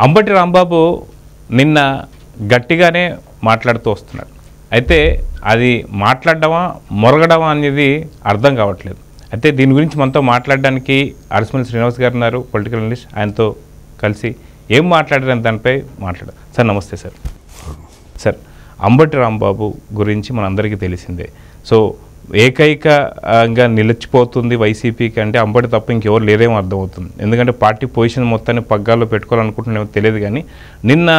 అంబటి రాంబాబు నిన్న గట్టిగానే మాట్లాడుతూ వస్తున్నాడు. అయితే అది మాట్లాడడమా మొరగడమా అనేది అర్థం కావట్లేదు. అయితే దీని గురించి మనతో మాట్లాడడానికి అరసమల్లి శ్రీనివాస్ గారు ఉన్నారు, పొలిటికల్ అనలిస్ట్. ఆయనతో కలిసి ఏం మాట్లాడారని దానిపై మాట్లాడారు. సార్ నమస్తే సార్. సార్, అంబటి రాంబాబు గురించి మనందరికీ తెలిసిందే. సో ఏకైకంగా నిలిచిపోతుంది వైసీపీకి అంటే అంబటి తప్ప ఇంకెవరు లేదేమో అర్థమవుతుంది. ఎందుకంటే పార్టీ పొజిషన్ మొత్తాన్ని పగ్గాల్లో పెట్టుకోవాలనుకుంటున్నామో తెలియదు. కానీ నిన్న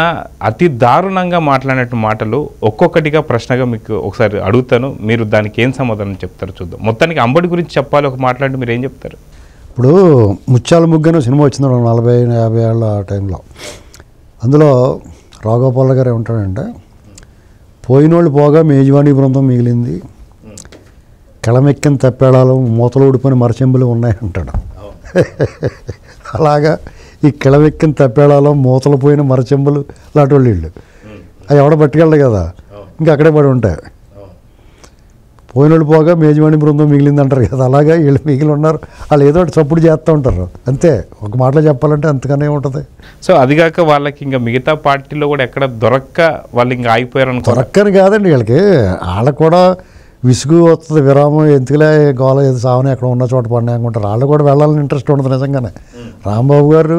అతి దారుణంగా మాట్లాడినట్టు మాటలు ఒక్కొక్కటిగా ప్రశ్నగా మీకు ఒకసారి అడుగుతాను, మీరు దానికి ఏం సమాధానం చెప్తారో చూద్దాం. మొత్తానికి అంబటి గురించి చెప్పాలి ఒక మాట్లాడి మీరు ఏం చెప్తారు? ఇప్పుడు ముత్యాల ముగ్గను సినిమా వచ్చింది 40-50 ఏళ్ళ ఆ టైంలో. అందులో రాఘగోపాల్ గారు ఏమంటాడంటే, పోయినోళ్ళు పోగా మేజవాణి బృందం మిగిలింది, కెళమెక్కిన తప్పేళాలు మూతలు ఊడిపోయిన మరచెంబులు ఉన్నాయంటాడు. అలాగా ఈ కెళమెక్కిన తప్పేళాలు మూతలు పోయిన మరచెంబులు లాంటి వాళ్ళు వీళ్ళు అవి ఎవడ పట్టుకెళ్ళదు కదా, ఇంకా అక్కడే పడి ఉంటాయి. పోయినోళ్ళు పోగా మేజవాణి బృందం మిగిలింది అంటారు కదా, అలాగా వీళ్ళు మిగిలి ఉన్నారు. వాళ్ళు ఏదో ఒకటి చప్పుడు చేస్తూ ఉంటారు అంతే. ఒక మాటలో చెప్పాలంటే అంతగానే ఉంటుంది. సో అదిగాక వాళ్ళకి ఇంకా మిగతా పార్టీలో కూడా ఎక్కడ దొరక్క వాళ్ళు ఇంకా ఆగిపోయారు. దొరక్కని కాదండి, వాళ్ళకి కూడా విసుగు వస్తుంది, విరామం ఎందుకులే గోల ఏది సావని ఎక్కడ ఉన్న చోట పడినా అనుకుంటారు. వాళ్ళు కూడా వెళ్ళాలని ఇంట్రెస్ట్ ఉండదు నిజంగానే. రాంబాబు గారు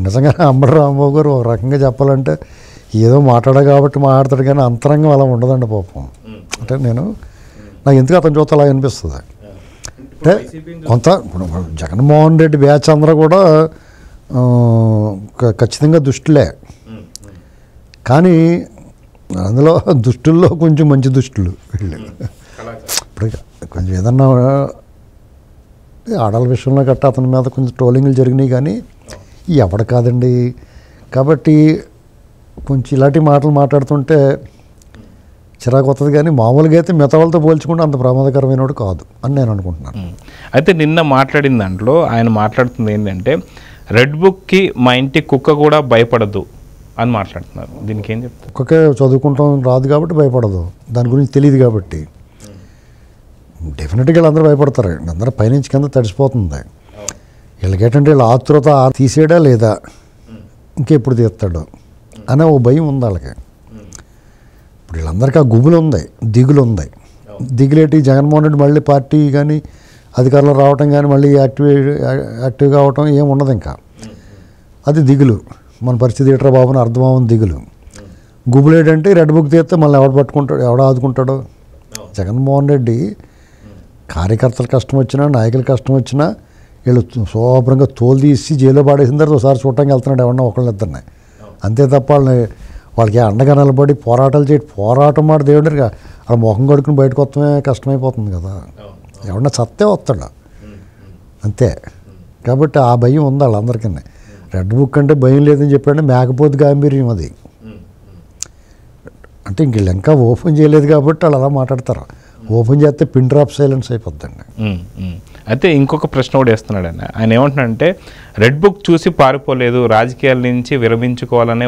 నిజంగానే అంబటి రాంబాబు గారు ఒక రకంగా చెప్పాలంటే ఏదో మాట్లాడాడు కాబట్టి మాట్లాడతాడు, కానీ అంతరంగం అలా ఉండదండి పాపం. అంటే నాకు ఎందుకు అతను చూస్తే అలా అనిపిస్తుంది. అంటే కొంత జగన్మోహన్ రెడ్డి బ్యాచ్ అందరూ కూడా ఖచ్చితంగా దుష్టులే, కానీ అందులో దుష్టుల్లో కొంచెం మంచి దుష్టులు వీళ్ళు. ఇప్పుడు కొంచెం ఏదన్నా ఆడల విషయంలో గట్ట అతని మీద కొంచెం ట్రోలింగ్లు జరిగినాయి, కానీ ఎవడ కాదండి. కాబట్టి కొంచెం ఇలాంటి మాటలు మాట్లాడుతుంటే చిరాకు వస్తుంది, కానీ మామూలుగా అయితే మిగతా వాళ్ళతో పోల్చుకుంటే అంత ప్రమాదకరమైన కాదు అని నేను అనుకుంటున్నాను. అయితే నిన్న మాట్లాడిన దాంట్లో ఆయన మాట్లాడుతుంది ఏంటంటే, రెడ్ బుక్కి మా ఇంటి కుక్క కూడా భయపడదు అని మాట్లాడుతున్నారు. దీనికి ఏం చెప్తారు? కుక్కకే చదువుకుంటాం రాదు కాబట్టి భయపడదు, దాని గురించి తెలియదు కాబట్టి. డెఫినెట్గా వీళ్ళందరూ భయపడతారు, అందరూ పైనుంచి కింద తడిసిపోతుంది. వీళ్ళకేంటంటే వీళ్ళ ఆతృత తీసేయడా లేదా, ఇంకెప్పుడు తీస్తాడు అనే ఓ భయం ఉంది వాళ్ళకి. ఇప్పుడు వీళ్ళందరికీ ఆ గుబులు ఉంది, దిగులు ఉంది. దిగులేటి జగన్మోహన్ రెడ్డి మళ్ళీ పార్టీ కానీ అధికారంలో రావటం కానీ మళ్ళీ యాక్టివ్గా అవటం ఏమి ఉండదు ఇంకా. అది దిగులు, మన పరిస్థితి ఏట్రా బాబుని అర్థమవుని దిగులు. గుబులేటంటే రెడ్ బుక్ తీస్తే మళ్ళీ ఎవడు పట్టుకుంటాడు, ఎవడ ఆదుకుంటాడు? జగన్మోహన్ రెడ్డి కార్యకర్తల కష్టం వచ్చినా నాయకుల కష్టం వచ్చినా వీళ్ళు శుభ్రంగా తోలు తీసి జైల్లో పాడేసిన తర్వాత ఒకసారి చూడటానికి వెళ్తున్నాడు ఎవరన్నా ఒకళ్ళిద్దరిని, అంతే తప్ప వాళ్ళకి అండగా నిలబడి పోరాటాలు చేయడం, పోరాటం మాట దేవుడిగా వాళ్ళ మొహం కడుకుని బయటకు వస్తమే కష్టమైపోతుంది కదా. ఎవరన్నా చత్తే వస్తాడు అంతే. కాబట్టి ఆ భయం ఉంది వాళ్ళందరికీ. రెడ్ బుక్ అంటే భయం లేదని చెప్పాడు, మేకపోతు గాంభీర్యం అది. అంటే ఇంక వీళ్ళు ఇంకా ఓపెన్ చేయలేదు కాబట్టి వాళ్ళు అలా మాట్లాడతారు. ఓపెన్ చేస్తే పిన్ డ్రాప్ సైలెన్స్ అయిపోద్దండి. అయితే ఇంకొక ప్రశ్న కూడా వేస్తున్నాడు ఆయన ఏమంటున్నాడంటే, రెడ్ బుక్ చూసి పారిపోలేదు, రాజకీయాల నుంచి విరమించుకోవాలనే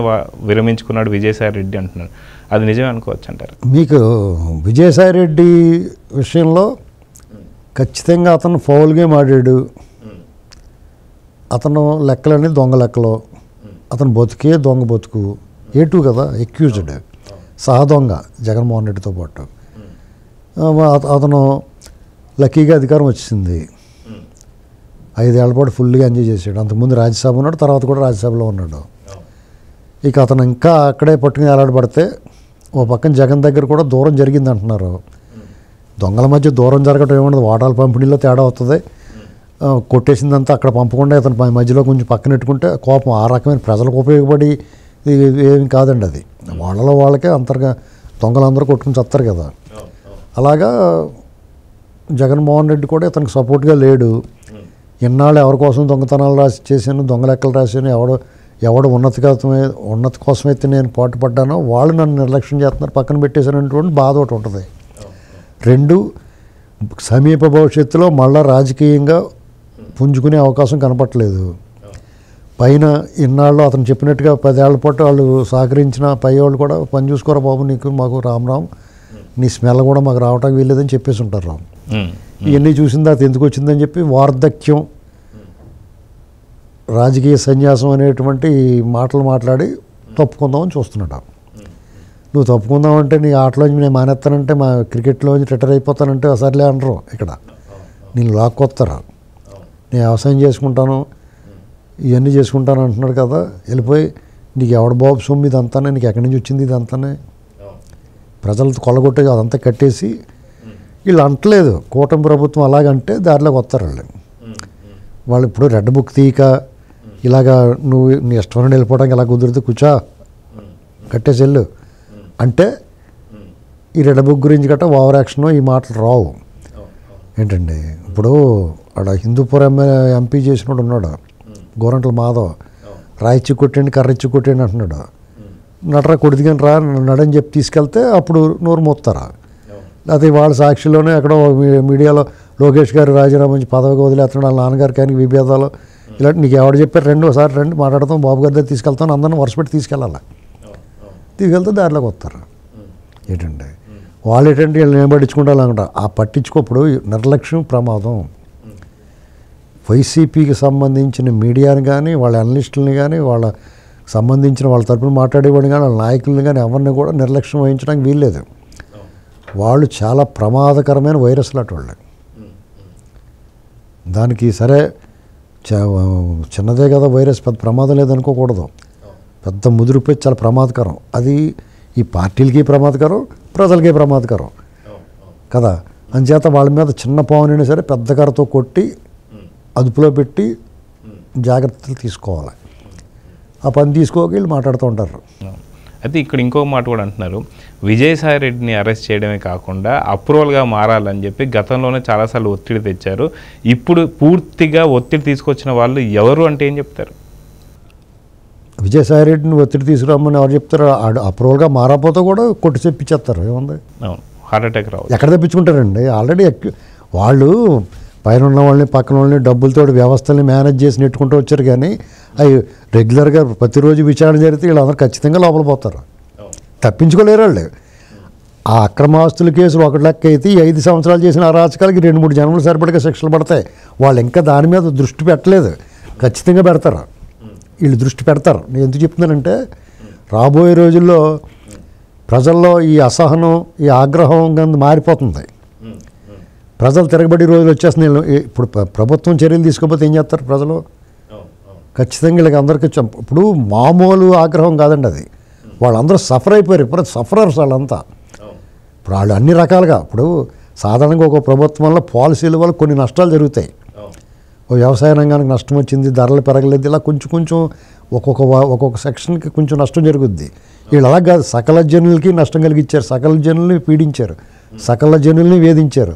విరమించుకున్నాడు విజయసాయి రెడ్డి అంటున్నాడు. అది నిజమే అనుకోవచ్చు అంటారు? మీకు విజయసాయి రెడ్డి విషయంలో ఖచ్చితంగా అతను ఫౌల్ గేమ్ ఆడాడు. అతను లెక్కలని దొంగ లెక్కలు, అతను బతుకే దొంగ బతుకు. A2 కదా ఎక్యూజ్డ్, సహా దొంగ జగన్మోహన్ రెడ్డితో పాటు. అతను లక్కీగా అధికారం వచ్చింది, 5 ఏళ్ల పాటు ఫుల్గా ఎంజాయ్ చేశాడు. అంతకుముందు రాజ్యసభ ఉన్నాడు, తర్వాత కూడా రాజ్యసభలో ఉన్నాడు. ఇక అతను ఇంకా అక్కడే పట్టుకుని ఎలాడబడితే ఓ పక్కన జగన్ దగ్గర కూడా దూరం జరిగింది అంటున్నారు. దొంగల మధ్య దూరం జరగటం ఏముండదు, వాటాల పంపిణీలో తేడా అవుతుంది. కొట్టేసిందంతా అక్కడ పంపకుండా అతను మధ్యలో కొంచెం పక్కనెట్టుకుంటే కోపం. ఆ రకమైన ప్రజలకు ఉపయోగపడి ఏమి కాదండి అది. వాళ్ళలో వాళ్ళకే అంతర్గా దొంగలందరూ కొట్టుకుని చస్తారు కదా. అలాగా జగన్మోహన్ రెడ్డి కూడా ఇతనికి సపోర్ట్గా లేడు. ఇన్నాళ్ళు ఎవరి కోసం దొంగతనాలు చేశాను, దొంగ లెక్కలు రాశాను, ఎవడు ఉన్నతి కోసమైతే నేను పాటుపడ్డానో వాళ్ళు నన్ను నిర్లక్ష్యం చేస్తున్నారు, పక్కన పెట్టేశానటువంటి బాధ ఒకటి ఉంటుంది. 2, సమీప భవిష్యత్తులో మళ్ళీ రాజకీయంగా పుంజుకునే అవకాశం కనపట్లేదు. పైన ఇన్నాళ్ళు అతను చెప్పినట్టుగా 10 ఏళ్ల పాటు వాళ్ళు సహకరించిన పై వాళ్ళు కూడా పని చూసుకోరా బాబు, నీకు మాకు రామ్ నీ స్మెల్ కూడా మాకు రావడానికి వీల్లేదని చెప్పేసి ఉంటారు. ఇవన్నీ చూసిన తర్వాత ఎందుకు వచ్చిందని చెప్పి వార్ధక్యం రాజకీయ సన్యాసం అనేటువంటి మాటలు మాట్లాడి తప్పుకుందామని చూస్తున్నాడు. నువ్వు తప్పుకుందామంటే నీ ఆటలోంచి నేను మానేస్తానంటే, మా క్రికెట్లోంచి రిటైర్ అయిపోతానంటే సర్లే అనరు. ఇక్కడ నేను లాక్కొస్తారా, నేను వ్యవసాయం చేసుకుంటాను, ఇవన్నీ చేసుకుంటాను అంటున్నాడు కదా. వెళ్ళిపోయి నీకు ఎవడ బాబు సొమ్ము ఇదంతానే, నీకు ఎక్కడి నుంచి వచ్చింది ఇదంతానే, ప్రజలతో కొల్లగొట్టే అదంతా కట్టేసి వీళ్ళు అంటలేదు. కూటమి ప్రభుత్వం అలాగంటే దారిలోకి వస్తారు వాళ్ళు. ఇప్పుడు రెడ్ బుక్ తీయక ఇలాగా నువ్వు నీ ఇష్టమైన వెళ్ళిపోవడానికి ఎలా కుదిరితే కూర్చో కట్టేసి వెళ్ళు అంటే ఈ రెడ్ బుక్ గురించి గట్రా ఓవర్ యాక్షన్ ఈ మాటలు రావు. ఏంటండి ఇప్పుడు ఆడ హిందూపురం ఎంపీ చేసినోడు ఉన్నాడు, గోరంట్ల మాధవ్. రాయిచ్చి కొట్టండి కర్రిచ్చి కొట్టండి అంటున్నాడు. నటరా కొడిదిగాని రా నడని చెప్పి తీసుకెళ్తే అప్పుడు నోరు మోస్తారా. లేకపోతే వాళ్ళ సాక్షిలోనే ఎక్కడో మీడియాలో లోకేష్ గారు రాజీనామా నుంచి పదవిగా వదిలేస్తున్నాడు, వాళ్ళ నాన్నగారికి ఆయనకి విభేదాలు ఇలాంటి నీకు ఎవరు చెప్పారు, రెండోసారి రండి మాట్లాడతాం, బాబు గారి దగ్గర తీసుకెళ్తాను, అందరిని వరుసపెట్టి తీసుకెళ్ళాలి. తీసుకెళ్తే దారిలోకి వస్తారు. ఏంటండి వాళ్ళు ఏంటంటే వీళ్ళు ఏం పట్టించుకుంటారు అనుకుంటారు. ఆ పట్టించుకోప్పుడు నిర్లక్ష్యం ప్రమాదం. వైసీపీకి సంబంధించిన మీడియాని కానీ వాళ్ళ అనలిస్టులని కానీ వాళ్ళ సంబంధించిన వాళ్ళ తరపున మాట్లాడేవాడిని కానీ వాళ్ళ నాయకులని కానీ ఎవరిని కూడా నిర్లక్ష్యం వహించడానికి వీల్లేదు. వాళ్ళు చాలా ప్రమాదకరమైన వైరస్లు అటువంటి. దానికి సరే చిన్నదే కదా వైరస్, పెద్ద ప్రమాదం లేదనుకోకూడదు. పెద్ద ముదిరిపోయి చాలా ప్రమాదకరం. అది ఈ పార్టీలకి ప్రమాదకరం, ప్రజలకి ప్రమాదకరం కదా. అంచేత వాళ్ళ మీద చిన్న పావునైనా సరే పెద్ద కర్రతో కొట్టి అదుపులో పెట్టి జాగ్రత్తలు తీసుకోవాలి. ఆ పని తీసుకోక వీళ్ళు మాట్లాడుతూ ఉంటారు. అయితే ఇక్కడ ఇంకో మాట కూడా అంటున్నారు, విజయసాయి రెడ్డిని అరెస్ట్ చేయడమే కాకుండా అప్రూవల్గా మారాలని చెప్పి గతంలోనే చాలాసార్లు ఒత్తిడి తెచ్చారు. ఇప్పుడు పూర్తిగా ఒత్తిడి తీసుకొచ్చిన వాళ్ళు ఎవరు అంటే ఏం చెప్తారు? విజయసాయి రెడ్డిని ఒత్తిడి తీసుకురామని ఎవరు చెప్తారు? అప్రూవల్గా మారకపోతే కూడా కొట్టి చెప్పించేస్తారు. ఏముంది, అవును, హార్ట్ అటాక్ రావు. ఎక్కడ తెప్పించుకుంటారండి? ఆల్రెడీ వాళ్ళు పైన ఉన్న వాళ్ళని పక్కన వాళ్ళని డబ్బులతో వ్యవస్థల్ని మేనేజ్ చేసి నెట్టుకుంటూ వచ్చారు. కానీ అవి రెగ్యులర్గా ప్రతిరోజు విచారణ జరిగితే వీళ్ళందరూ ఖచ్చితంగా లోపల పోతారు, తప్పించుకోలేరు వాళ్ళు. ఆ అక్రమాస్తుల కేసులు ఒక లెక్క అయితే 5 సంవత్సరాలు చేసిన అరాచకాలకి 2-3 జన్మలు సరిపడగా శిక్షలు పడతాయి. వాళ్ళు ఇంకా దాని మీద దృష్టి పెట్టలేదు, ఖచ్చితంగా పెడతారు. వీళ్ళు దృష్టి పెడతారు. నేను ఎందుకు చెప్తున్నానంటే రాబోయే రోజుల్లో ప్రజల్లో ఈ అసహనం, ఈ ఆగ్రహం కింద మారిపోతుంది. ప్రజలు తిరగబడి రోజులు వచ్చేస్తున్నాయి. ఇప్పుడు ప్రభుత్వం చర్యలు తీసుకోకపోతే ఏం చేస్తారు ప్రజలు? ఖచ్చితంగా వీళ్ళకి అందరికీ ఇప్పుడు మామూలు ఆగ్రహం కాదండి అది. వాళ్ళందరూ సఫర్ అయిపోయారు. ఇప్పుడు సఫరర్స్ వాళ్ళంతా. ఇప్పుడు వాళ్ళు అన్ని రకాలుగా, ఇప్పుడు సాధారణంగా ఒక ప్రభుత్వం వల్ల పాలసీల వల్ల కొన్ని నష్టాలు జరుగుతాయి. ఓ వ్యవసాయ రంగానికి నష్టం వచ్చింది, ధరలు పెరగలేదు, ఇలా కొంచెం ఒక్కొక్క సెక్షన్కి కొంచెం నష్టం జరుగుద్ది. వీళ్ళు అలా కాదు, సకల జనులకి నష్టం కలిగించారు, సకల జనుల్ని పీడించారు, సకల జనుల్ని వేధించారు.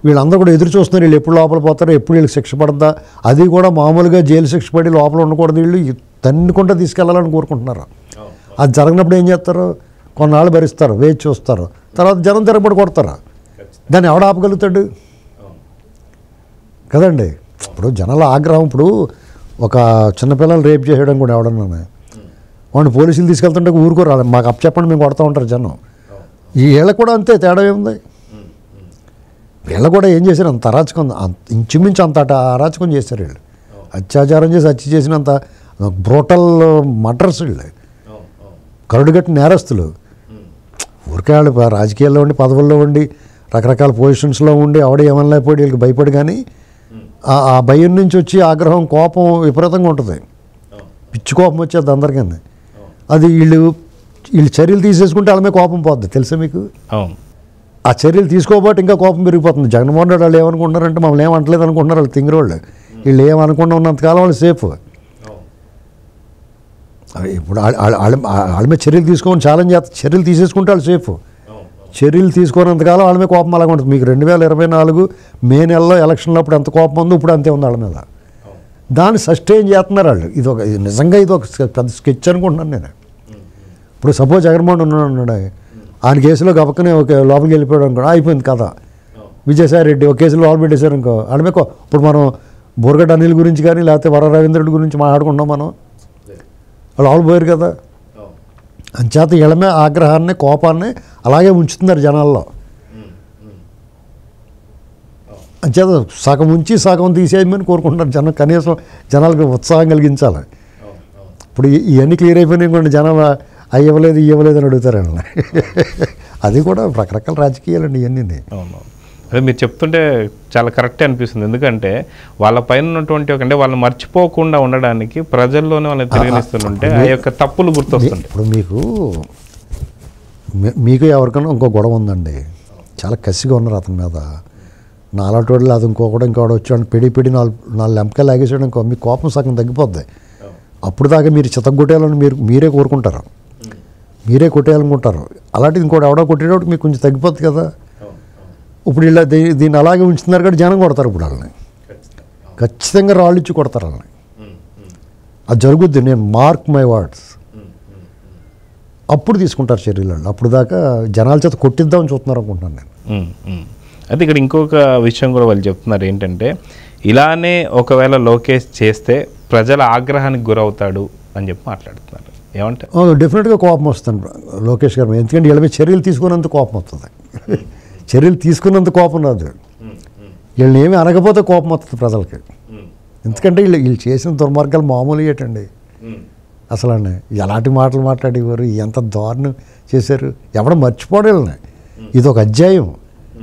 వీళ్ళందరూ కూడా ఎదురు చూస్తున్నారు వీళ్ళు ఎప్పుడు లోపల పోతారో, ఎప్పుడు వీళ్ళకి శిక్ష పడద్దా. అది కూడా మామూలుగా జైలు శిక్ష పడి లోపల ఉండకూడదు, వీళ్ళు తన్నుకుంటూ తీసుకెళ్లాలని కోరుకుంటున్నారు. అది జరగనప్పుడు ఏం చేస్తారు? కొన్నాళ్ళు భరిస్తారు, వేచి చూస్తారు, తర్వాత జనం తిరగబడి కొడతారు. దాన్ని ఎవడ ఆపగలుగుతాడు కదండి. ఇప్పుడు జనాల ఆగ్రహం, ఇప్పుడు ఒక చిన్నపిల్లలు రేప్ చేయడం కూడా ఎవడన్నా వాడిని పోలీసులు తీసుకెళ్తుంటే ఊరుకోరాలి, మాకు అప్పచెప్పండి మేము కొడతా ఉంటారు జనం. ఈ వీళ్ళకి కూడా అంతే, తేడా ఏముంది? వీళ్ళు కూడా ఏం చేశారు? అంత అరాచకం, ఇంచుమించు అంత అరాచకం చేశారు వీళ్ళు. అత్యాచారం చేసి హత్య చేసినంత బ్రోటల్ మర్డర్స్ వీళ్ళు, కరుడుగట్టి నేరస్తులు. ఊరికే వాళ్ళు రాజకీయాల్లో ఉండి, పదవుల్లో ఉండి, రకరకాల పొజిషన్స్లో ఉండి ఆవిడ ఏమన్నా అయిపోయి వీళ్ళకి భయపడి, కానీ ఆ భయం నుంచి వచ్చి ఆగ్రహం, కోపం విపరీతంగా ఉంటుంది. పిచ్చి కోపం వచ్చేది అందరికీ. అది వీళ్ళు చర్యలు తీసేసుకుంటే వాళ్ళ మీద కోపం పోద్ది, తెలుసా మీకు? ఆ చర్యలు తీసుకోబట్టి ఇంకా కోపం పెరిగిపోతుంది. జగన్మోహన్ రెడ్డి వాళ్ళు ఏమనుకుంటున్నారంటే మమ్మల్ని ఏమంటలేదు అనుకుంటున్నారు వాళ్ళు, తింగిరి వాళ్ళు. వీళ్ళు ఏమనుకున్నా ఉన్నంతకాలం వాళ్ళు సేఫ్. ఇప్పుడు వాళ్ళ మీద చర్యలు తీసుకోమని ఛాలెంజ్ చేస్తారు, చర్యలు తీసేసుకుంటే వాళ్ళు సేఫ్. చర్యలు తీసుకున్నంతకాలం వాళ్ళ మీద కోపం అలాగే ఉంటుంది. మీకు 2024 మే నెలలో ఎలక్షన్లో అప్పుడు ఎంత కోపం ఉందో ఇప్పుడు అంతే ఉంది వాళ్ళ మీద. దాన్ని సస్టైన్ చేస్తున్నారు వాళ్ళు. నిజంగా ఇది ఒక పెద్ద స్కెచ్ అనుకుంటున్నాను నేను. ఇప్పుడు సపోజ్ జగన్మోహన్ ఉన్నాడు, ఆయన కేసులో గబక్కనే ఒక లోపలికి వెళ్ళిపోయాడు అనుకో, అయిపోయింది కథ. విజయసాయి రెడ్డి ఒక కేసులో లోపల పెట్టేశారు అనుకో, వాళ్ళ మీద ఇప్పుడు మనం బోర్గడ్డ అనిల్ గురించి కానీ లేకపోతే వర రవీంద్రుడి గురించి మాట్లాడుకుంటాం మనం, వాళ్ళు ఆల్ పోయారు కదా. అంచేత వీళ్ళ మీద ఆగ్రహాన్ని, కోపాన్ని అలాగే ఉంచుతున్నారు జనాల్లో. అంచేత సగం ఉంచి సగం తీసేయమని కోరుకుంటున్నారు జనం. కనీసం జనాలకు ఉత్సాహం కలిగించాలి. ఇప్పుడు ఇవన్నీ క్లియర్ అయిపోయినాయి అనుకోండి, జనాలు ఇవ్వలేదు అని అడుగుతారండి. అది కూడా రకరకాల రాజకీయాలండి ఇవన్నీ. అవును, అదే మీరు చెప్తుంటే చాలా కరెక్టే అనిపిస్తుంది. ఎందుకంటే వాళ్ళ పైన ఉన్నటువంటి అంటే వాళ్ళని మర్చిపోకుండా ఉండడానికి ప్రజల్లోనే వాళ్ళని తిరగనిస్తుంటే ఆ యొక్క తప్పులు గుర్తొస్తుంది. ఇప్పుడు మీకు ఎవరికైనా ఇంకో గొడవ ఉందండి, చాలా కసిగా ఉన్నారు అతని మీద, నాలాంటి వాళ్ళు అది ఇంకోటి వచ్చాడు పెడి నాలుగు లెంపకాయలు లాగేసాడు ఇంకో, మీ కోపం సగం తగ్గిపోద్ది. అప్పుడు దాకా మీరు చితగొట్టేయాలని మీరే కోరుకుంటారు, మీరే కొట్టేయాలనుకుంటారు. అలాంటిది ఇంకోటి ఎవడో కొట్టేటప్పుడు మీకు కొంచెం తగ్గిపోద్ది కదా. ఇప్పుడు ఇలా దీన్ని అలాగే ఉంచుతున్నారు కాబట్టి జనం కొడతారు. ఇప్పుడు వాళ్ళని ఖచ్చితంగా రాళ్ళు ఇచ్చి కొడతారు వాళ్ళని. అది జరుగుద్ది, నేను మార్క్ మై వర్డ్స్. అప్పుడు తీసుకుంటారు చర్యలు. అప్పుడు దాకా జనాల చేత కొట్టిద్దామని చూస్తున్నారు అనుకుంటున్నాను నేను. అయితే ఇక్కడ ఇంకొక విషయం కూడా వాళ్ళు చెప్తున్నారు ఏంటంటే, ఇలానే ఒకవేళ లోకేష్ చేస్తే ప్రజల ఆగ్రహానికి గురవుతాడు అని చెప్పి మాట్లాడుతున్నారు. ఏమంటే డెఫినెట్గా కోపం వస్తుంది లోకేష్ గారు. ఎందుకంటే వీళ్ళ మీద చర్యలు తీసుకున్నంత కోపం వస్తుంది. చర్యలు తీసుకున్నంత కోపం రాదు, వీళ్ళని ఏమీ అనకపోతే కోపం వస్తుంది ప్రజలకి. ఎందుకంటే వీళ్ళు చేసిన దుర్మార్గాలు మామూలు ఏంటండి అసలు అండి. ఎలాంటి మాటలు మాట్లాడేవారు, ఎంత దారుణం చేశారు, ఎవడ మర్చిపోవడం వీళ్ళని. ఇది ఒక అధ్యాయం,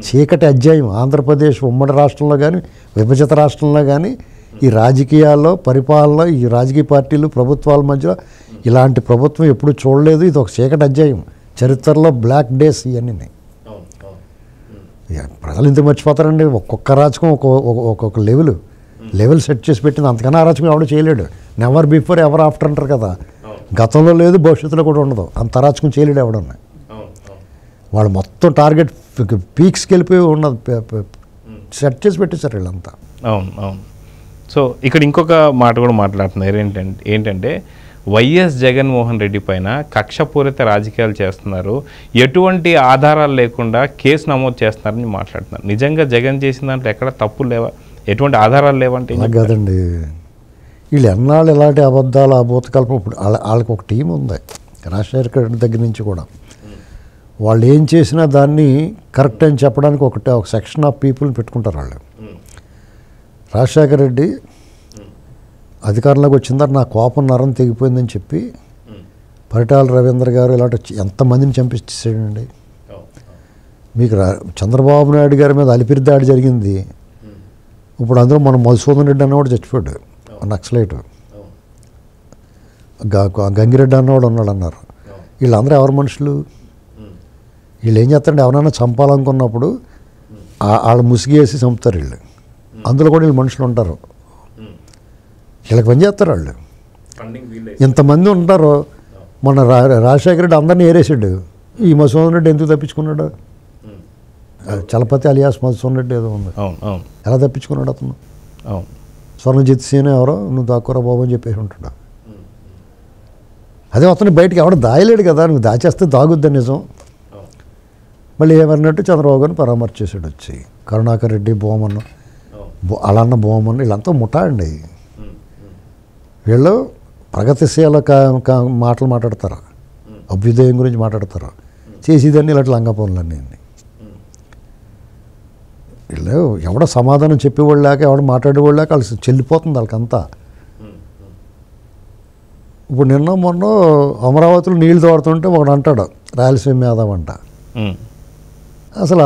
చీకటి అధ్యాయం. ఆంధ్రప్రదేశ్ ఉమ్మడి రాష్ట్రంలో కానీ విభజిత రాష్ట్రంలో కానీ ఈ రాజకీయాల్లో పరిపాలన, ఈ రాజకీయ పార్టీలు ప్రభుత్వాల మధ్య ఇలాంటి ప్రభుత్వం ఎప్పుడు చూడలేదు. ఇది ఒక చీకటి అధ్యాయం, చరిత్రలో బ్లాక్ డేస్ ఇవన్నీ. ప్రజలు ఇంత మర్చిపోతారండి. ఒక్కొక్క రాజకం ఒక్కొక్క లెవెల్ సెట్ చేసి పెట్టింది. అంతకన్నా అరాచకం ఎవడో చేయలేడు. నెవర్ బిఫోర్ ఎవర్ ఆఫ్టర్ అంటారు కదా, గతంలో లేదు భవిష్యత్తులో కూడా ఉండదు. అంత అరాచకం చేయలేడు ఎవడన్నా. వాళ్ళు మొత్తం టార్గెట్ పీక్స్కి వెళ్ళిపోయి ఉన్నది సెట్ చేసి పెట్టేశారు వీళ్ళంతా. అవును. సో ఇక్కడ ఇంకొక మాట కూడా మాట్లాడుతున్నారు ఏంటంటే వైఎస్ జగన్మోహన్ రెడ్డి పైన కక్షపూరిత రాజకీయాలు చేస్తున్నారు, ఎటువంటి ఆధారాలు లేకుండా కేసు నమోదు చేస్తున్నారని మాట్లాడుతున్నారు. నిజంగా జగన్ చేసిన దాంట్లో ఎక్కడ తప్పులు లేవా, ఎటువంటి ఆధారాలు లేవంటే కదండి. వీళ్ళు ఎన్నాళ్ళు ఇలాంటి అబద్ధాలు అభూతకల్పం. ఇప్పుడు వాళ్ళకి ఒక టీం ఉంది రాజశేఖర రెడ్డి దగ్గర నుంచి కూడా. వాళ్ళు ఏం చేసినా దాన్ని కరెక్ట్ అని చెప్పడానికి ఒక సెక్షన్ ఆఫ్ పీపుల్ని పెట్టుకుంటారు వాళ్ళు. రాజశేఖర రెడ్డి అధికారంలోకి వచ్చిన తర్వాత నా కోపం నరం తెగిపోయిందని చెప్పి పరిటాల రవీంద్ర గారు ఇలాంటి ఎంతమందిని చంపించేసాడండి. మీకు చంద్రబాబు నాయుడు గారి మీద అలిపిరి దాడి జరిగింది. ఇప్పుడు అందులో మనం మధుసూదన్ రెడ్డి అన్నవాడు చచ్చిపోయాడు, నక్సలైట్. గంగిరెడ్డి అన్నవాడు ఉన్నాడు అన్నారు. వీళ్ళందరూ ఎవరు మనుషులు? వీళ్ళు ఏం చేస్తారంటే ఎవరైనా చంపాలనుకున్నప్పుడు వాళ్ళు ముసిగేసి చంపుతారు వీళ్ళు. అందులో కూడా వీళ్ళు మనుషులు ఉంటారు, వీళ్ళకి పని చేస్తారు వాళ్ళు. ఎంతమంది ఉంటారో. మొన్న రాజశేఖర రెడ్డి అందరినీ ఏరేసాడు. ఈ మధుసూదన్ రెడ్డి ఎందుకు తప్పించుకున్నాడు? చలపతి అలియాస్ మధుసూదన్ రెడ్డి ఏదో ఉంది, ఎలా తప్పించుకున్నాడు అతను? స్వర్ణజిత్ సీన్ ఎవరో నువ్వు దాక్కురా బాబు అని చెప్పేసి ఉంటాడు. అదే అతను బయటికి ఎవడ దాయలేడు కదా, నువ్వు దాచేస్తే దాగుద్దా నిజం. మళ్ళీ ఏమన్నట్టు చంద్రబాబు గారిని పరామర్శించాడు వచ్చి. కరుణాకర్ రెడ్డి, బోమన్, అలాన్న బోమన్, వీళ్ళంతా ముఠా అండి. వీళ్ళు ప్రగతిశీల మాటలు మాట్లాడతారు, అభ్యుదయం గురించి మాట్లాడతారు, చేసేదాన్ని ఇలాంటి లంగా పనులన్నీ. వీళ్ళు ఎవడో సమాధానం చెప్పేవాళ్ళు లేక, ఎవడో మాట్లాడేవాళ్ళు లేక వాళ్ళు చెల్లిపోతుంది వాళ్ళకంతా. ఇప్పుడు నిన్న మొన్న అమరావతిలో నీళ్లు తోడుతుంటే ఒకడు అంటాడు రాయలసీమ యాదవ్ అంట. అసలు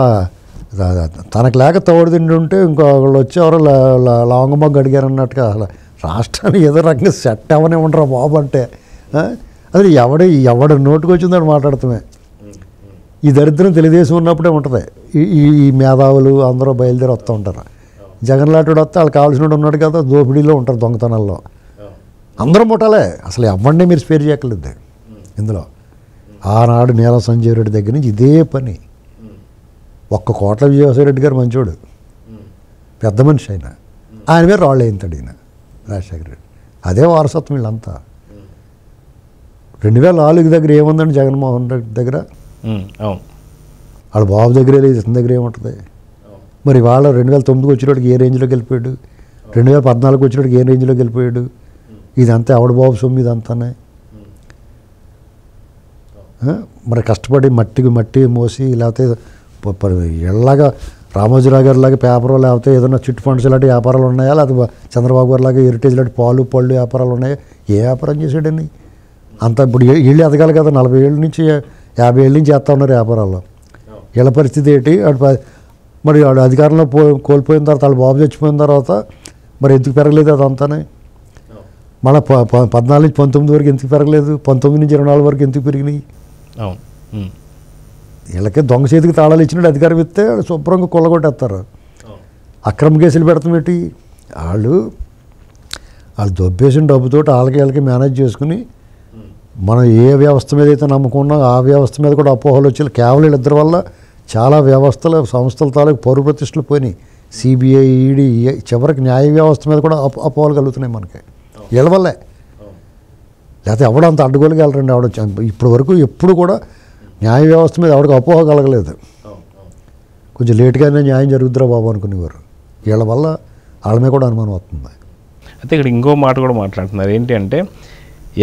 తనకు లేక తోడు తిండి ఉంటే ఇంకొకళ్ళు వచ్చి ఎవరో లవంగమొగ్గ అడిగారు అన్నట్టుగా అసలు రాష్ట్రాన్ని ఏదో రకంగా సెట్ అవ్వనే ఉండరా బాబు అంటే. అసలు ఎవడ నోటుకు వచ్చిందని మాట్లాడుతామే. ఈ దరిద్రం తెలుగుదేశం ఉన్నప్పుడే ఉంటుంది. ఈ మేధావులు అందరూ బయలుదేరి వస్తూ ఉంటారు. జగన్ లాంటి వస్తే వాళ్ళు కావాల్సిన ఉన్నాడు కదా, దోపిడీలో ఉంటారు, దొంగతనాల్లో. అందరూ ముఠాలే. అసలు ఎవరిని మీరు స్పేర్ చేయక్కర్లేదు ఇందులో. ఆనాడు నీల సంజీవ్ రెడ్డి దగ్గర నుంచి ఇదే పని. ఒక్క కోట్ల విజయసాయిరెడ్డి గారు మంచోడు, పెద్ద మనిషి ఆయన మీద రాళ్ళు వేయింతాడు ఈయన రాజశేఖర రెడ్డి. అదే వారసత్వం వీళ్ళంతా. 2004 దగ్గర ఏముందండి జగన్మోహన్ రెడ్డి దగ్గర? వాళ్ళ బాబు దగ్గరే లేదు, ఇతని దగ్గర ఏముంటుంది? మరి వాళ్ళ 2009 వచ్చినోడికి ఏ రేంజ్లోకి వెళ్ళిపోయాడు, 2014 వచ్చినోడికి ఏ రేంజ్లోకి వెళ్ళిపోయాడు? ఇదంతా ఆవిడ బాబు సొమ్ము ఇదంతానే. మరి కష్టపడి మట్టి మోసి లేకపోతే ఎలాగా రామోజీరావు గారి లాగా పేపర్ లేకపోతే ఏదైనా చిట్ ఫండ్స్ ఇలాంటి వ్యాపారాలు ఉన్నాయా, లేకపోతే చంద్రబాబు గారి లాగా హెరిటేజ్ లాంటి పాలు పళ్ళు వ్యాపారాలు ఉన్నాయా? ఏ వ్యాపారం చేసాడని అంత ఇప్పుడు వీళ్ళు ఎదగాలి కదా, 40 ఏళ్ళ నుంచి 50 ఏళ్ళ నుంచి చేస్తూ ఉన్నారు వ్యాపారాలు. వీళ్ళ పరిస్థితి ఏంటి? మరి వాడు అధికారంలో కోల్పోయిన తర్వాత వాళ్ళ బాబు చచ్చిపోయిన తర్వాత మరి ఎందుకు పెరగలేదు అదంతానే? మళ్ళీ 14 నుంచి 19 వరకు ఎందుకు పెరగలేదు? 19 నుంచి 24 వరకు ఎందుకు పెరిగినాయి? వీళ్ళకి దొంగ చేతికి తాళాలు ఇచ్చినట్టు అధికారం ఇస్తే శుభ్రంగా కొల్లగొట్టేస్తారు. అక్రమ కేసులు పెడతాం ఏంటి? వాళ్ళు దొబ్బేసిన డబ్బుతో వీళ్ళకి మేనేజ్ చేసుకుని మనం ఏ వ్యవస్థ మీద అయితే నమ్ముకున్నాం ఆ వ్యవస్థ మీద కూడా అపోహలు వచ్చి కేవలం వీళ్ళిద్దరి వల్ల చాలా వ్యవస్థలు సంస్థల తాలూకు పౌరు ప్రతిష్టలు పోయినాయి. సిబిఐ, ఈడీ, చివరికి న్యాయ వ్యవస్థ మీద కూడా అపోహలు కలుగుతున్నాయి మనకి వీళ్ళ వల్లే. లేకపోతే ఎవడో అంత అడ్డుగోలుగా వెళ్ళరండి. ఇప్పటి వరకు ఎప్పుడు కూడా న్యాయ వ్యవస్థ మీద ఎవరికి అపోహ కలగలేదు. కొంచెం లేటుగానే న్యాయం జరుగుద్దిరా బాబు అనుకునేవారు. వీళ్ళ వల్ల వాళ్ళ మీద కూడా అనుమానం వస్తుంది. అయితే ఇక్కడ ఇంకో మాట కూడా మాట్లాడుతున్నారు. ఏంటి అంటే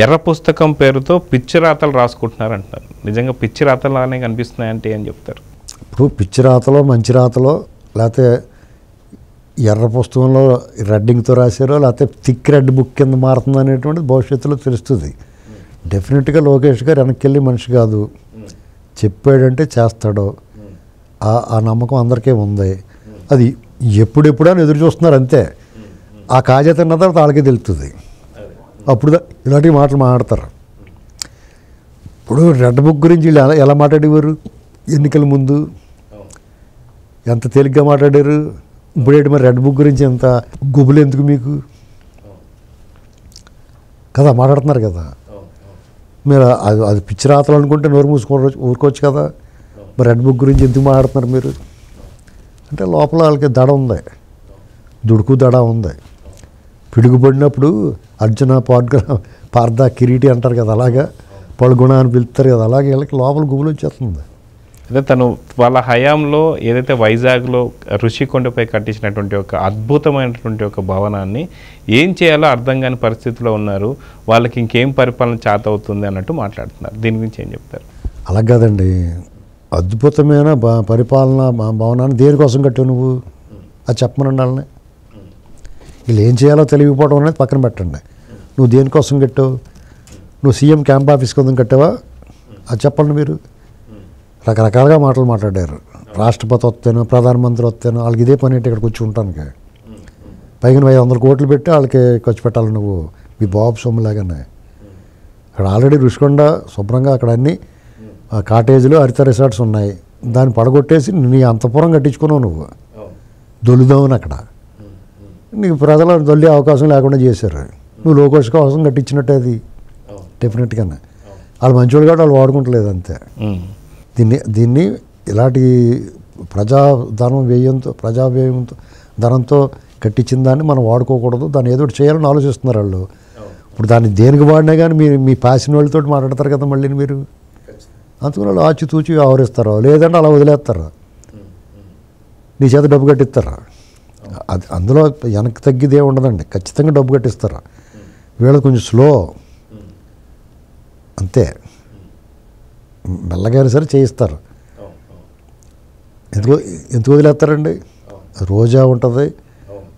ఎర్ర పుస్తకం పేరుతో పిచ్చి రాతలు రాసుకుంటున్నారు అంటున్నారు. నిజంగా పిచ్చి రాతలు లానే కనిపిస్తున్నాయంటే ఏం చెప్తారు? ఇప్పుడు పిచ్చి రాతలో మంచి రాతలో లేకపోతే ఎర్ర పుస్తకంలో రెడ్డింగ్తో రాశారో లేకపోతే థిక్ రెడ్ బుక్ కింద మారుతుంది అనేటువంటిది భవిష్యత్తులో తెలుస్తుంది. డెఫినెట్గా లోకేష్ గారు వెనక్కి వెళ్ళి మనిషి కాదు, చెప్పాడంటే చేస్తాడు. ఆ నమ్మకం అందరికీ ఉంది. అది ఎప్పుడెప్పుడని ఎదురు చూస్తున్నారు అంతే. ఆ కాజా తిన్న తర్వాత వాళ్ళకే తెలుస్తుంది. అప్పుడు ఇలాంటి మాటలు మాట్లాడతారు. ఇప్పుడు రెడ్ బుక్ గురించి వీళ్ళు ఎలా మాట్లాడేవారు ఎన్నికల ముందు? ఎంత తేలిగ్గా మాట్లాడారు. ఇప్పుడేంటి మరి రెడ్ బుక్ గురించి ఎంత గుబులు ఎందుకు మీకు కదా మాట్లాడుతున్నారు కదా. మీరు అది పిచ్చి రాతలు అనుకుంటే నోరు ఊరుకోవచ్చు కదా. మరి రెడ్ బుక్ గురించి ఎందుకు మాట్లాడుతున్నారు మీరు అంటే లోపల వాళ్ళకి దడ ఉంది, దుడుకు దడ ఉంది. పిడుగుపడినప్పుడు అర్జున పార్థ కిరీటి అంటారు కదా, అలాగా పలుగుణ అని పిలుస్తారు కదా, అలాగే వీళ్ళకి లోపల గుబులు వచ్చేస్తుంది. అదే తను వాళ్ళ హయాంలో ఏదైతే వైజాగ్లో ఋషికొండపై కట్టించినటువంటి ఒక అద్భుతమైనటువంటి ఒక భవనాన్ని ఏం చేయాలో అర్థం కాని పరిస్థితిలో ఉన్నారు. వాళ్ళకి ఇంకేం పరిపాలన చేత అవుతుంది అన్నట్టు మాట్లాడుతున్నారు. దీని గురించి ఏం చెప్తారు? అలా కాదండి, అద్భుతమైన పరిపాలన భవనాన్ని దేనికోసం కట్టావు నువ్వు? అది చెప్పమనండి వాళ్ళని. వీళ్ళు ఏం చేయాలో తెలియకపోవడం అనేది పక్కన పెట్టండి. నువ్వు దేనికోసం కట్టావు? నువ్వు సీఎం క్యాంప్ ఆఫీస్ కోసం కట్టావా? అది చెప్పండి. మీరు రకరకాలుగా మాటలు మాట్లాడారు. రాష్ట్రపతి వస్తేనో ప్రధానమంత్రి వస్తేనో వాళ్ళకి ఇదే పని అంటే ఇక్కడ కూర్చో ఉంటానికి. పైగా 500 కోట్లు పెట్టి వాళ్ళకి ఖర్చు పెట్టాలి నువ్వు మీ బాబు సొమ్ములాగానే. అక్కడ ఆల్రెడీ ఋషికొండ శుభ్రంగా అక్కడ అన్ని కాటేజీలు హరిత రిసార్ట్స్ ఉన్నాయి. దాన్ని పడగొట్టేసి నీ అంతపురం కట్టించుకున్నావు నువ్వు. దొల్లుదామని అక్కడ నీకు ప్రజలు దొల్లి అవకాశం లేకుండా చేశారు. నువ్వు లోకేష్ కోసం కట్టించినట్టే అది డెఫినెట్గానే. వాళ్ళు మంచివాళ్ళు కాబట్టి వాళ్ళు వాడుకుంటలేదు అంతే. దీన్ని ఇలాంటి ప్రజావ్యయంతో ధనంతో కట్టించిన దాన్ని మనం వాడుకోకూడదు. దాన్ని ఏదో చేయాలని ఆలోచిస్తున్నారు వాళ్ళు. ఇప్పుడు దాన్ని దేనికి వాడినా కానీ మీ పాసిన వాళ్ళతో మాట్లాడతారు కదా మళ్ళీ మీరు. అందుకని వాళ్ళు ఆచితూచి వ్యవహరిస్తారు. లేదంటే అలా వదిలేస్తారు, నీ చేత డబ్బు కట్టిస్తారు. అది అందులో వెనక్కి తగ్గిదే ఉండదండి, ఖచ్చితంగా డబ్బు కట్టిస్తారు. వీళ్ళు కొంచెం స్లో అంతే, మెల్లగా సరే చేయిస్తారు. ఎందుకు వదిలేస్తారండి? రోజా ఉంటుంది.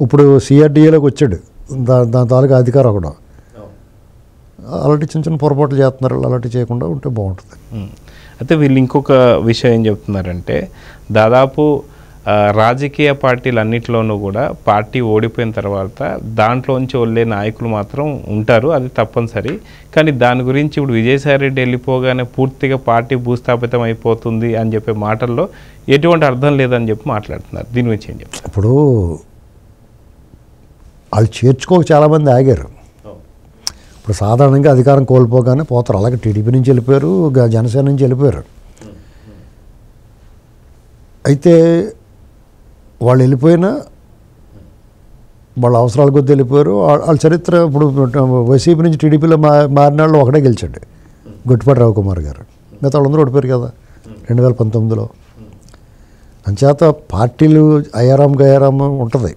ఇప్పుడు సిఆర్డిఏలోకి వచ్చాడు, దాని తాలూకా అధికారం ఒకడు. అలాంటి చిన్న చిన్న పొరపాట్లు చేస్తున్నారు. అలాంటివి చేయకుండా ఉంటే బాగుంటుంది. అయితే వీళ్ళు ఇంకొక విషయం ఏం చెప్తున్నారంటే దాదాపు రాజకీయ పార్టీలు అన్నింటిలోనూ కూడా పార్టీ ఓడిపోయిన తర్వాత దాంట్లోంచి వెళ్ళే నాయకులు మాత్రం ఉంటారు, అది తప్పనిసరి. కానీ దాని గురించి ఇప్పుడు విజయసాయిరెడ్డి వెళ్ళిపోగానే పూర్తిగా పార్టీ భూస్థాపితం అయిపోతుంది అని చెప్పే మాటల్లో ఎటువంటి అర్థం లేదని చెప్పి మాట్లాడుతున్నారు. దీని గురించి ఏం చెప్తారు? ఇప్పుడు వాళ్ళు చేర్చుకోక చాలామంది ఆగారు. ఇప్పుడు సాధారణంగా అధికారం కోల్పోగానే పోతారు. అలాగే టీడీపీ నుంచి వెళ్ళిపోయారు, జనసేన నుంచి వెళ్ళిపోయారు. అయితే వాళ్ళు వెళ్ళిపోయినా వాళ్ళ అవసరాల కొద్దీ వెళ్ళిపోయారు. వాళ్ళ చరిత్ర ఇప్పుడు వైసీపీ నుంచి టీడీపీలో మారిన వాళ్ళు ఒకటే గెలిచాడు, గొట్టిపాటి రవికుమార్ గారు. మిగతా వాళ్ళందరూ ఓడిపోయారు కదా 2019లో. అంచేత పార్టీలు అయ్యారాం గయారాం ఉంటుంది,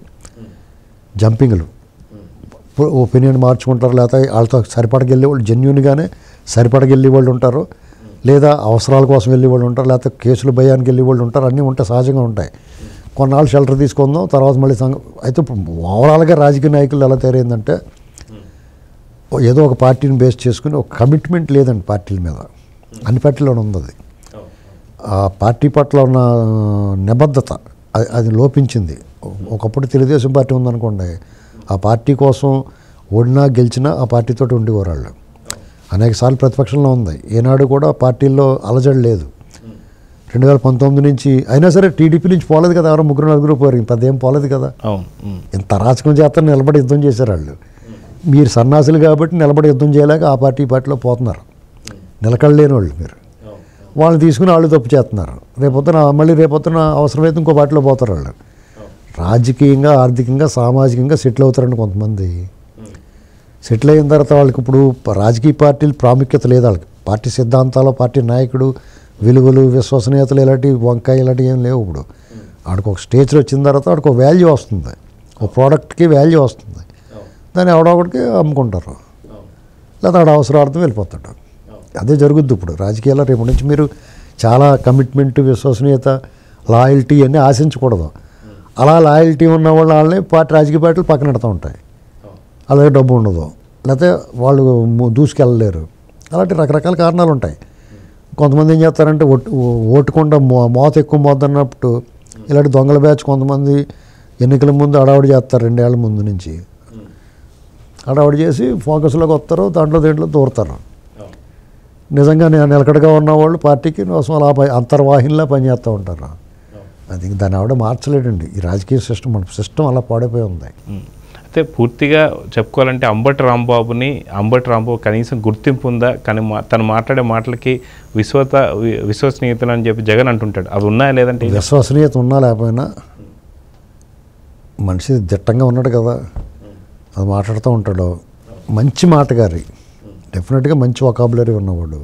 జంపింగ్లు, ఒపీనియన్ మార్చుకుంటారు. లేకపోతే వాళ్ళతో సరిపడకి వెళ్ళే వాళ్ళు జెన్యున్గానే సరిపడకి వెళ్ళే వాళ్ళు ఉంటారు, లేదా అవసరాల కోసం వెళ్ళే వాళ్ళు ఉంటారు, లేకపోతే కేసులు భయానికి వెళ్ళే వాళ్ళు ఉంటారు. అన్నీ ఉంటాయి, సహజంగా ఉంటాయి. కొన్నాళ్ళు షెల్టర్ తీసుకుందాం, తర్వాత మళ్ళీ అయితే ఇప్పుడు ఓవరాల్గా రాజకీయ నాయకులు ఎలా తయారైందంటే ఏదో ఒక పార్టీని బేస్ చేసుకుని ఒక కమిట్మెంట్ లేదండి పార్టీల మీద. అన్ని పార్టీలోనే ఉంది అది. ఆ పార్టీ పట్ల ఉన్న నిబద్ధత అది లోపించింది. ఒకప్పుడు తెలుగుదేశం పార్టీ ఉందనుకోండి, ఆ పార్టీ కోసం ఓడినా గెలిచినా ఆ పార్టీతో ఉండేవారు వాళ్ళు. అనేకసార్లు ప్రతిపక్షంలో ఉంది. ఏనాడు కూడా పార్టీల్లో అలజడి లేదు. 2019 నుంచి అయినా సరే టీడీపీ నుంచి పోలేదు కదా, ఎవరో 3-4 పోయారు, పెద్ద ఏం పోలేదు కదా. ఇంత అరాచకం చేస్తారు, నిలబడి యుద్ధం చేశారు వాళ్ళు. మీరు సన్నాసులు కాబట్టి నిలబడి యుద్ధం చేయలేక ఆ పార్టీలో పోతున్నారు. నిలకడలేని వాళ్ళు మీరు. వాళ్ళు తీసుకుని వాళ్ళు తప్పు చేస్తున్నారు. రేపొద్దున అవసరమైతే ఇంకో పార్టీలో పోతారు వాళ్ళు. రాజకీయంగా, ఆర్థికంగా, సామాజికంగా సెటిల్ అవుతారండి కొంతమంది. సెటిల్ అయిన తర్వాత వాళ్ళకి ఇప్పుడు రాజకీయ పార్టీలు ప్రాముఖ్యత లేదు వాళ్ళకి. పార్టీ సిద్ధాంతాలు, పార్టీ నాయకుడు, విలువలు, విశ్వసనీయతలు ఇలాంటి వంకాయ ఇలాంటివి ఏం లేవు. ఇప్పుడు ఆడికి ఒక స్టేజ్లో వచ్చిన తర్వాత ఆడికి ఒక వాల్యూ వస్తుంది, ఒక ప్రోడక్ట్కి వాల్యూ వస్తుంది. దాన్ని ఎవడొకటికి అమ్ముకుంటారు, లేదా ఆడ అవసరార్థం వెళ్ళిపోతాడు. అదే జరుగుద్ది ఇప్పుడు రాజకీయాల్లో. రేపు నుంచి మీరు చాలా కమిట్మెంట్, విశ్వసనీయత, లాయల్టీ అన్నీ ఆశించకూడదు. అలా లాయల్టీ ఉన్న వాళ్ళని రాజకీయ పార్టీలు పక్కన పెడతా ఉంటాయి. అలాగే డబ్బు ఉండదు, లేకపోతే వాళ్ళు దూసుకెళ్ళలేరు. అలాంటి రకరకాల కారణాలు ఉంటాయి. కొంతమంది ఏం చేస్తారంటే ఓటుకుండా మోత ఎక్కువ మోద్దన్నప్పుడు ఇలాంటి దొంగల బ్యాచ్ కొంతమంది ఎన్నికల ముందు అడావుడి చేస్తారు. 2 ఏళ్ల ముందు నుంచి అడావుడి చేసి ఫోకస్లోకి వస్తారు, దేంట్లో దూరుతారు. నిజంగా నిలకడగా ఉన్నవాళ్ళు పార్టీకి కోసం అలా అంతర్వాహినిలా పనిచేస్తూ ఉంటారు. అది దాన్ని ఆవిడ మార్చలేడండి. ఈ రాజకీయ సిస్టమ్, మన సిస్టమ్ అలా పాడైపోయి ఉంది. అయితే పూర్తిగా చెప్పుకోవాలంటే అంబటి రాంబాబు కనీసం గుర్తింపు ఉందా? కానీ తను మాట్లాడే మాటలకి విశ్వసనీయతలు అని చెప్పి జగన్ అంటుంటాడు. అవి ఉన్నాయా లేదంటే? విశ్వసనీయత ఉన్నా లేకపోయినా మనిషి దిట్టంగా ఉన్నాడు కదా, అది మాట్లాడుతూ ఉంటాడు. మంచి మాటగారి, డెఫినెట్గా మంచి వొకాబులరీ ఉన్నవాడు.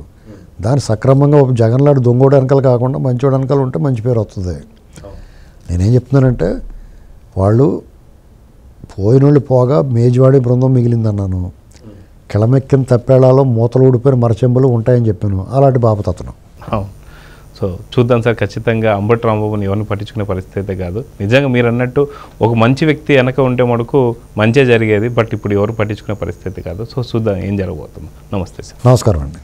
దాన్ని సక్రమంగా జగన్లాడు దొంగోడు వెనకాల కాకుండా మంచివాడు వెనకాల ఉంటే మంచి పేరు వస్తుంది. నేనేం చెప్తున్నానంటే వాళ్ళు పోయినోళ్ళు పోగా మేజువాడి బృందం మిగిలిందన్నాను. కిళమెక్కిన తప్పేళాలో మూతలు ఊడిపోయిన మరచెంబులు ఉంటాయని చెప్పాను. అలాంటి బాపత అతను. సో చూద్దాం సార్. ఖచ్చితంగా అంబటి రాంబాబుని ఎవరిని పట్టించుకునే పరిస్థితి అయితే కాదు. నిజంగా మీరు అన్నట్టు ఒక మంచి వ్యక్తి వెనక ఉంటే మటుకు మంచిగా జరిగేది. బట్ ఇప్పుడు ఎవరు పట్టించుకునే పరిస్థితి కాదు. సో చూద్దాం ఏం జరగబోతుందో. నమస్తే సార్. నమస్కారం అండి.